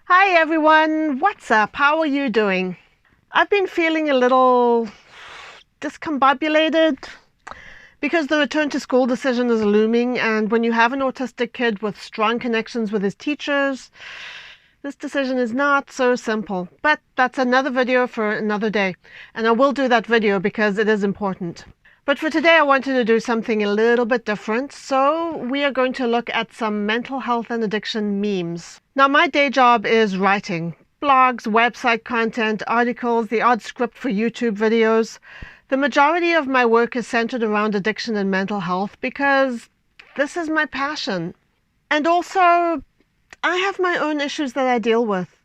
Hi everyone, what's up? How are you doing? I've been feeling a little discombobulated because the return to school decision is looming, and when you have an autistic kid with strong connections with his teachers, this decision is not so simple. But that's another video for another day, and I will do that video because it is important. But for today I wanted to do something a little bit different, so we are going to look at some mental health and addiction memes. Now, my day job is writing blogs, website content, articles, the odd script for YouTube videos. The majority of my work is centered around addiction and mental health because this is my passion. And also, I have my own issues that I deal with.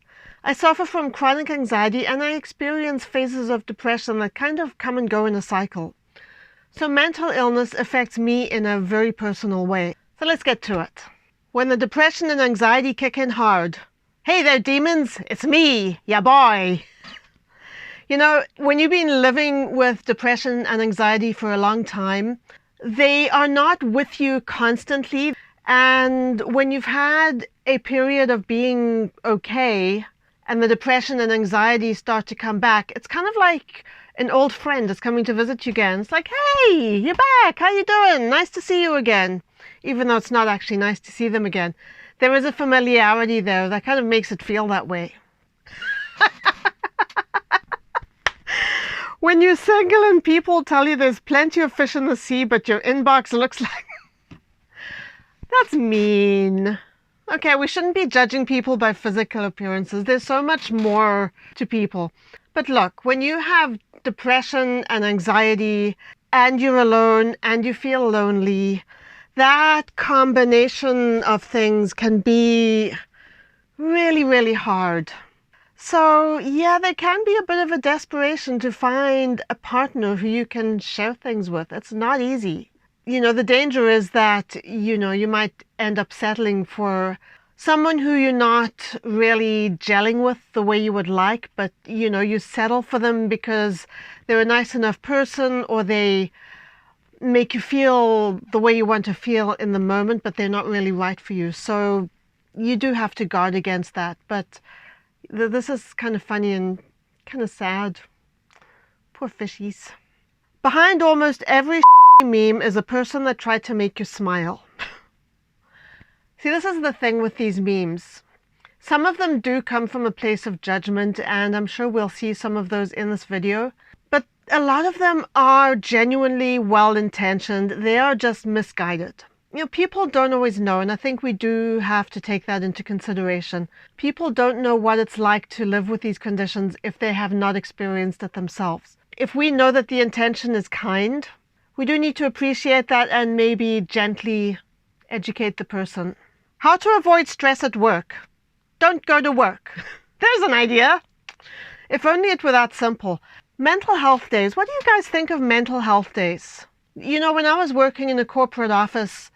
I suffer from chronic anxiety and I experience phases of depression that kind of come and go in a cycle. So mental illness affects me in a very personal way. So let's get to it. When the depression and anxiety kick in hard. Hey there, demons, it's me, ya boy. You know, when you've been living with depression and anxiety for a long time, they are not with you constantly. And when you've had a period of being okay and the depression and anxiety start to come back, it's kind of like an old friend is coming to visit you again. It's like, hey, you're back. How you doing? Nice to see you again. Even though it's not actually nice to see them again. There is a familiarity there that kind of makes it feel that way. When you're single and people tell you there's plenty of fish in the sea, but your inbox looks like... That's mean. Okay, we shouldn't be judging people by physical appearances. There's so much more to people. But look, when you have depression and anxiety and you're alone and you feel lonely, that combination of things can be really, really hard. So yeah, there can be a bit of a desperation to find a partner who you can share things with. It's not easy. You know, the danger is that, you might end up settling for someone who you're not really gelling with the way you would like, but, you settle for them because they're a nice enough person or they make you feel the way you want to feel in the moment, but they're not really right for you. So you do have to guard against that. But this is kind of funny and kind of sad. Poor fishies. Behind almost every meme is a person that tried to make you smile. See, this is the thing with these memes. Some of them do come from a place of judgment, and I'm sure we'll see some of those in this video. But a lot of them are genuinely well-intentioned. They are just misguided. People don't always know, and I think we do have to take that into consideration. People don't know what it's like to live with these conditions if they have not experienced it themselves. If we know that the intention is kind, we do need to appreciate that and maybe gently educate the person. How to avoid stress at work. Don't go to work. There's an idea. If only it were that simple. Mental health days. What do you guys think of mental health days? When I was working in a corporate office,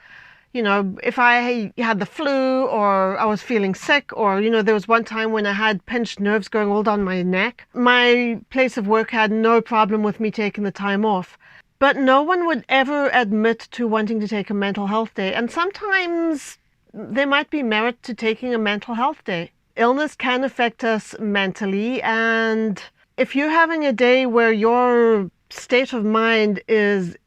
if I had the flu or I was feeling sick or, there was one time when I had pinched nerves going all down my neck, my place of work had no problem with me taking the time off. But no one would ever admit to wanting to take a mental health day. And sometimes there might be merit to taking a mental health day. Illness can affect us mentally. And if you're having a day where your state of mind is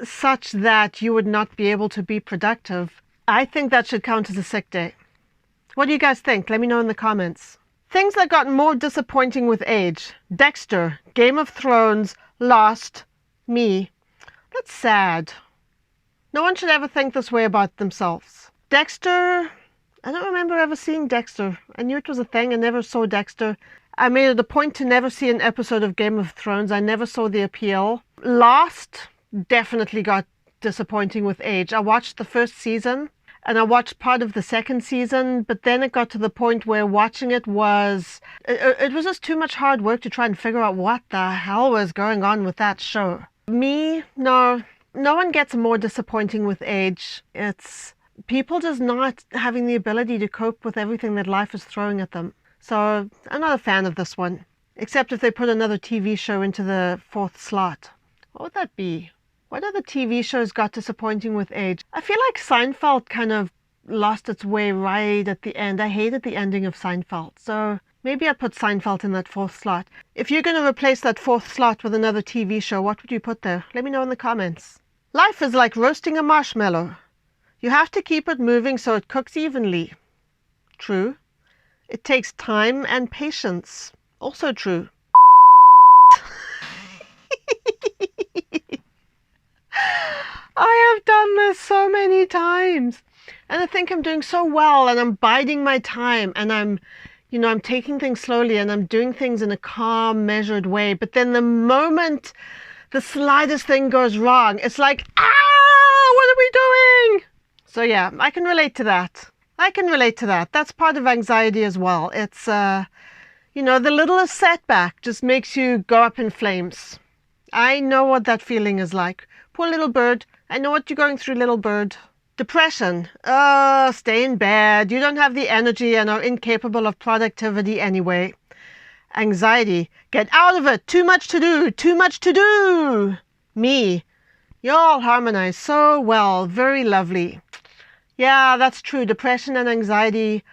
such that you would not be able to be productive, I think that should count as a sick day. What do you guys think? Let me know in the comments. Things that got more disappointing with age. Dexter, Game of Thrones, Lost, me. That's sad. No one should ever think this way about themselves. Dexter, I don't remember ever seeing Dexter. I knew it was a thing. I never saw Dexter. I made it a point to never see an episode of Game of Thrones. I never saw the appeal. Lost definitely got disappointing with age. I watched the first season and I watched part of the second season, but then it got to the point where watching it was just too much hard work to try and figure out what the hell was going on with that show. Me, no one gets more disappointing with age. It's people just not having the ability to cope with everything that life is throwing at them. So I'm not a fan of this one, except if they put another TV show into the fourth slot. What would that be? What other TV shows got disappointing with age? I feel like Seinfeld kind of lost its way right at the end. I hated the ending of Seinfeld, so maybe I'd put Seinfeld in that fourth slot. If you're going to replace that fourth slot with another TV show, what would you put there? Let me know in the comments. Life is like roasting a marshmallow. You have to keep it moving so it cooks evenly. True. It takes time and patience. Also true. I have done this so many times. And I think I'm doing so well, and I'm biding my time, and I'm taking things slowly, and I'm doing things in a calm, measured way. But then the moment the slightest thing goes wrong, it's like, what are we doing? So yeah, I can relate to that. That's part of anxiety as well. It's, the littlest setback just makes you go up in flames. I know what that feeling is like. Poor little bird. I know what you're going through, little bird. Depression. Stay in bed. You don't have the energy and are incapable of productivity anyway. Anxiety. Get out of it. Too much to do. Me. You all harmonize so well. Very lovely. Yeah, that's true. Depression and anxiety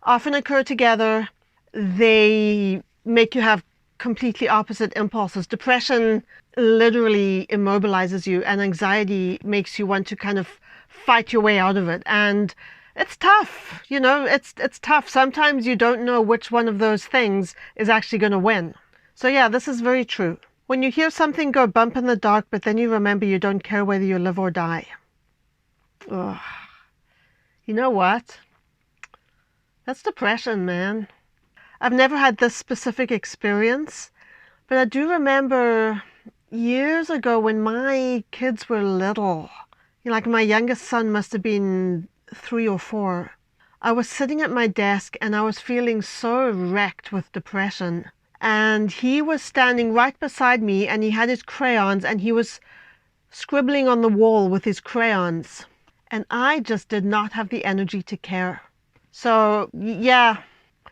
often occur together. They make you have completely opposite impulses. Depression literally immobilizes you, and anxiety makes you want to kind of fight your way out of it. And it's tough, it's tough. Sometimes you don't know which one of those things is actually going to win. So yeah, this is very true. When you hear something go bump in the dark, but then you remember you don't care whether you live or die. Ugh. You know what? That's depression, man. I've never had this specific experience, but I do remember years ago when my kids were little, like my youngest son must have been 3 or 4. I was sitting at my desk and I was feeling so wrecked with depression. And he was standing right beside me, and he had his crayons, and he was scribbling on the wall with his crayons. And I just did not have the energy to care. So yeah,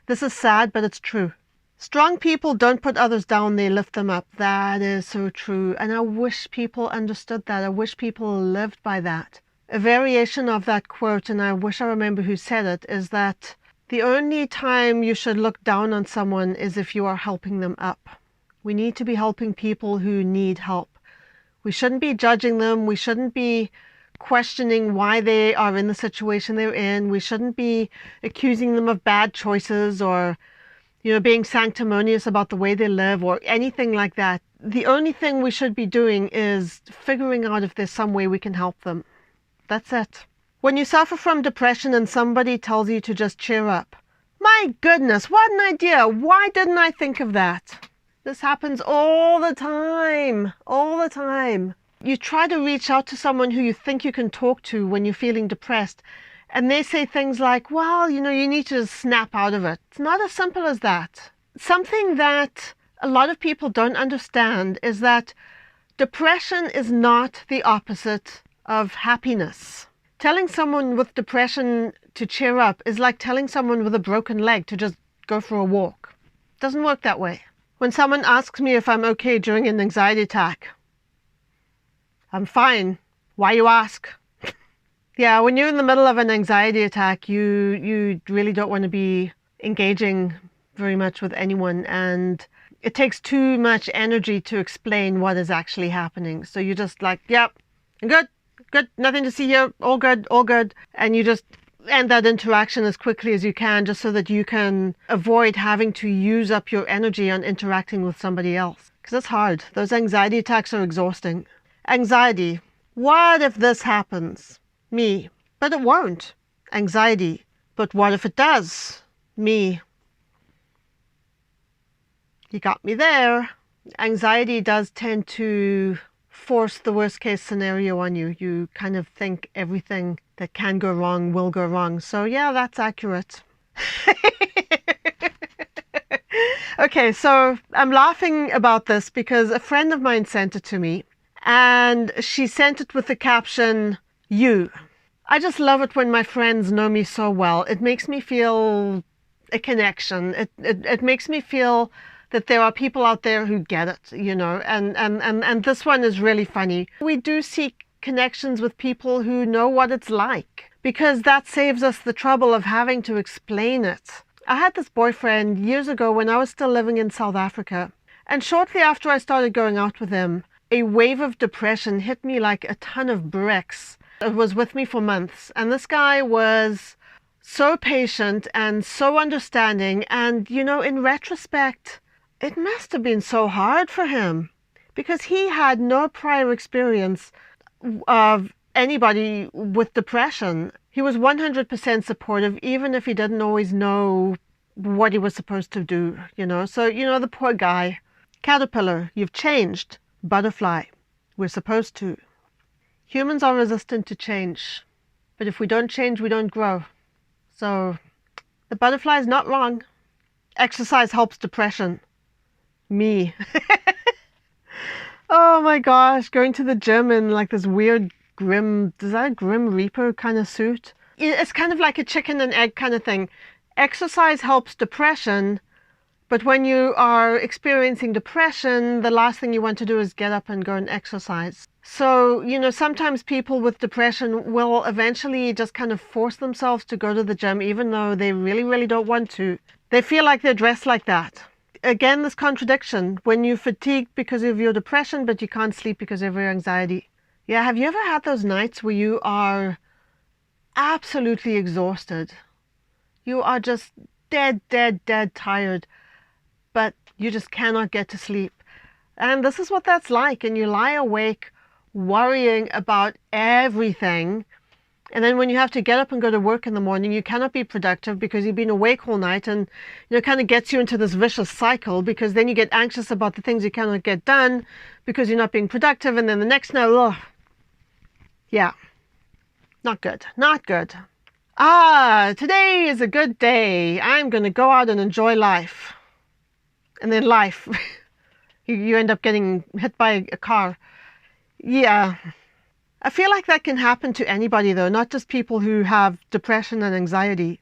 this is sad, but it's true. Strong people don't put others down, they lift them up. That is so true. And I wish people understood that. I wish people lived by that. A variation of that quote, and I wish I remember who said it, is that the only time you should look down on someone is if you are helping them up. We need to be helping people who need help. We shouldn't be judging them. We shouldn't be questioning why they are in the situation they're in. We shouldn't be accusing them of bad choices or, being sanctimonious about the way they live or anything like that. The only thing we should be doing is figuring out if there's some way we can help them. That's it. When you suffer from depression and somebody tells you to just cheer up, my goodness, what an idea. Why didn't I think of that? This happens all the time. You try to reach out to someone who you think you can talk to when you're feeling depressed, and they say things like, well, you need to just snap out of it. It's not as simple as that. Something that a lot of people don't understand is that depression is not the opposite of happiness. Telling someone with depression to cheer up is like telling someone with a broken leg to just go for a walk. It doesn't work that way. When someone asks me if I'm okay during an anxiety attack, I'm fine. Why you ask? Yeah, when you're in the middle of an anxiety attack, you really don't want to be engaging very much with anyone, and it takes too much energy to explain what is actually happening. So you're just like, yep, I'm good, nothing to see here, all good. And you just end that interaction as quickly as you can, just so that you can avoid having to use up your energy on interacting with somebody else. Because it's hard. Those anxiety attacks are exhausting. Anxiety. What if this happens? Me. But it won't. Anxiety. But what if it does? Me. You got me there. Anxiety does tend to force the worst case scenario on you. You kind of think everything that can go wrong will go wrong. So yeah, that's accurate. Okay, so I'm laughing about this because a friend of mine sent it to me, and she sent it with the caption, "You." I just love it when my friends know me so well. It makes me feel a connection. It makes me feel that there are people out there who get it, and this one is really funny. We do seek connections with people who know what it's like, because that saves us the trouble of having to explain it. I had this boyfriend years ago when I was still living in South Africa, and shortly after I started going out with him, a wave of depression hit me like a ton of bricks. It was with me for months, and this guy was so patient and so understanding, and in retrospect, it must have been so hard for him because he had no prior experience of anybody with depression. He was 100% supportive, even if he didn't always know what he was supposed to do, So, the poor guy. Caterpillar, you've changed. Butterfly, we're supposed to. Humans are resistant to change, but if we don't change, we don't grow. So the butterfly is not wrong. Exercise helps depression. Me. Oh my gosh, going to the gym in like this weird Grim Reaper kind of suit? It's kind of like a chicken and egg kind of thing. Exercise helps depression, but when you are experiencing depression, the last thing you want to do is get up and go and exercise. So, sometimes people with depression will eventually just kind of force themselves to go to the gym, even though they really, really don't want to. They feel like they're dressed like that. Again, this contradiction. When you're fatigued because of your depression, but you can't sleep because of your anxiety. Yeah, have you ever had those nights where you are absolutely exhausted? You are just dead tired, but you just cannot get to sleep. And this is what that's like. And you lie awake worrying about everything. And then when you have to get up and go to work in the morning, you cannot be productive because you've been awake all night, and it kind of gets you into this vicious cycle, because then you get anxious about the things you cannot get done because you're not being productive. And then the next night, yeah, not good, not good. Today is a good day. I'm going to go out and enjoy life. And then life, you end up getting hit by a car. Yeah. I feel like that can happen to anybody, though, not just people who have depression and anxiety.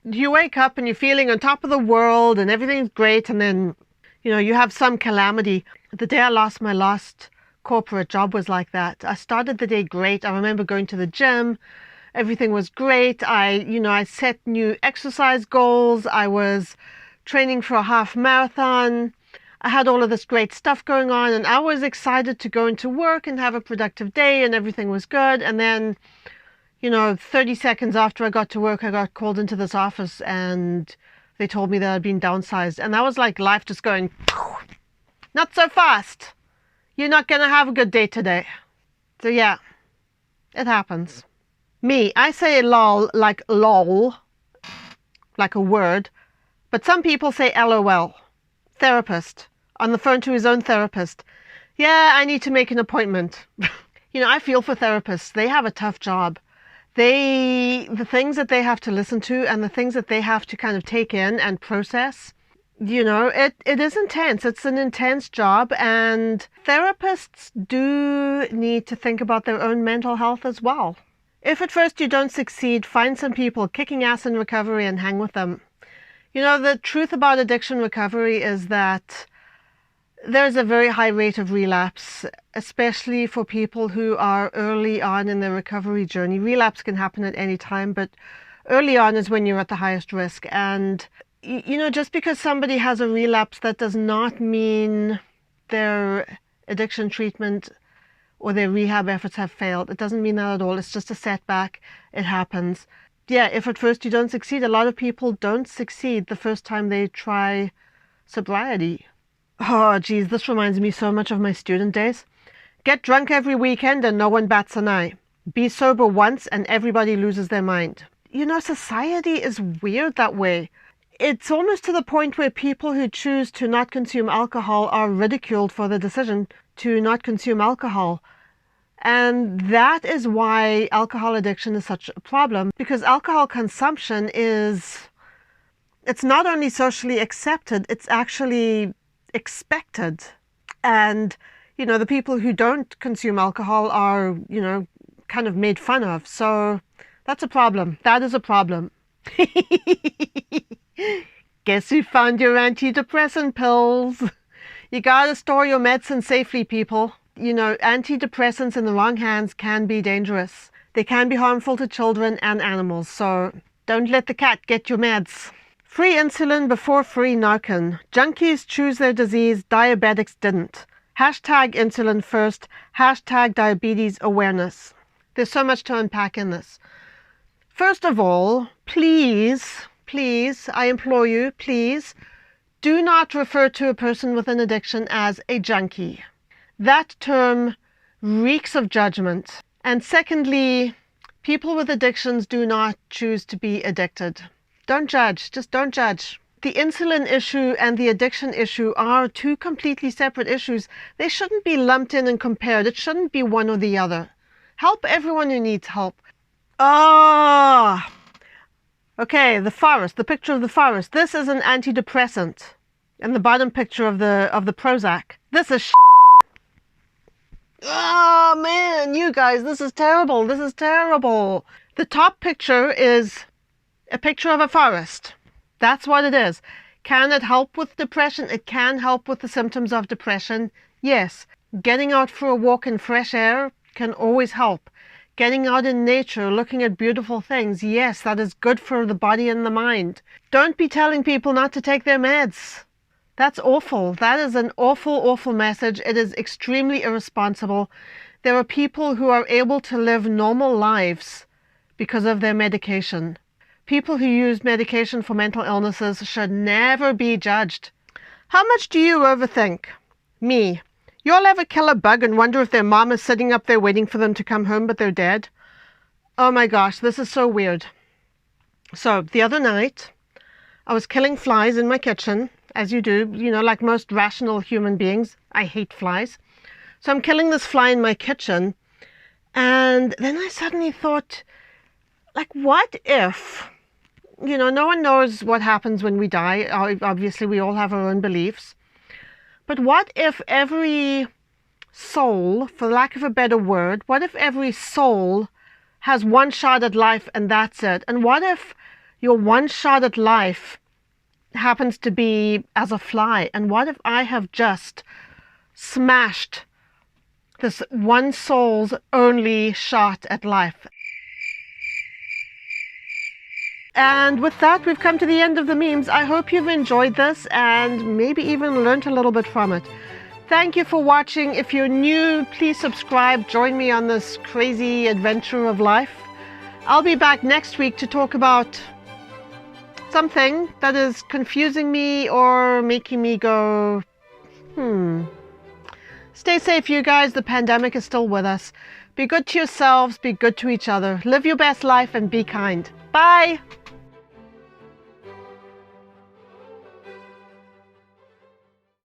You wake up and you're feeling on top of the world and everything's great, and then, you have some calamity. The day I lost my last corporate job was like that. I started the day great. I remember going to the gym. Everything was great. I set new exercise goals. I was training for a half marathon. I had all of this great stuff going on, and I was excited to go into work and have a productive day, and everything was good. And then, 30 seconds after I got to work, I got called into this office, and they told me that I'd been downsized. And that was like life just going, not so fast. You're not going to have a good day today. So yeah, it happens. Me, I say lol like lol, like a word, but some people say LOL. Therapist, on the phone to his own therapist. Yeah, I need to make an appointment. I feel for therapists. They have a tough job. The things that they have to listen to and the things that they have to kind of take in and process, it is intense. It's an intense job, and therapists do need to think about their own mental health as well. If at first you don't succeed, find some people kicking ass in recovery and hang with them. The truth about addiction recovery is that there's a very high rate of relapse, especially for people who are early on in their recovery journey. Relapse can happen at any time, but early on is when you're at the highest risk. And, just because somebody has a relapse, that does not mean their addiction treatment or their rehab efforts have failed. It doesn't mean that at all. It's just a setback. It happens. Yeah, if at first you don't succeed, a lot of people don't succeed the first time they try sobriety. Oh, geez, this reminds me so much of my student days. Get drunk every weekend and no one bats an eye. Be sober once and everybody loses their mind. Society is weird that way. It's almost to the point where people who choose to not consume alcohol are ridiculed for the decision to not consume alcohol. And that is why alcohol addiction is such a problem, because alcohol consumption it's not only socially accepted, it's actually expected. And, the people who don't consume alcohol are, kind of made fun of. So that's a problem. That is a problem. Guess who found your antidepressant pills? You gotta store your medicine safely, people. antidepressants in the wrong hands can be dangerous. They can be harmful to children and animals, so don't let the cat get your meds. Free insulin before free Narcan. Junkies choose their disease, diabetics didn't. Hashtag insulin first, hashtag diabetes awareness. There's so much to unpack in this. First of all, please, I implore you, please, do not refer to a person with an addiction as a junkie. That term reeks of judgment. And secondly, people with addictions do not choose to be addicted. Don't judge, just don't judge. The insulin issue and the addiction issue are two completely separate issues. They shouldn't be lumped in and compared. It shouldn't be one or the other. Help everyone who needs help. Okay, the forest, the picture of the forest. This is an antidepressant. And the bottom picture of the Prozac. This is Oh man, you guys, this is terrible. This is terrible. The top picture is a picture of a forest. That's what it is. Can it help with depression? It can help with the symptoms of depression. Yes. Getting out for a walk in fresh air can always help. Getting out in nature, looking at beautiful things, yes, that is good for the body and the mind. Don't be telling people not to take their meds. That's awful. That is an awful, awful message. It is extremely irresponsible. There are people who are able to live normal lives because of their medication. People who use medication for mental illnesses should never be judged. How much do you overthink? Me. You all ever kill a bug and wonder if their mom is sitting up there waiting for them to come home but they're dead? Oh my gosh, this is so weird. So the other night, I was killing flies in my kitchen, as you do, like most rational human beings. I hate flies. So I'm killing this fly in my kitchen, and then I suddenly thought, what if, no one knows what happens when we die. Obviously, we all have our own beliefs. But what if every soul, for lack of a better word, what if every soul has one shot at life and that's it? And what if your one shot at life happens to be as a fly? And what if I have just smashed this one soul's only shot at life? And with that, we've come to the end of the memes. I hope you've enjoyed this and maybe even learned a little bit from it. Thank you for watching. If you're new, please subscribe. Join me on this crazy adventure of life. I'll be back next week to talk about something that is confusing me or making me go, Stay safe, you guys. The pandemic is still with us. Be good to yourselves. Be good to each other. Live your best life and be kind. Bye.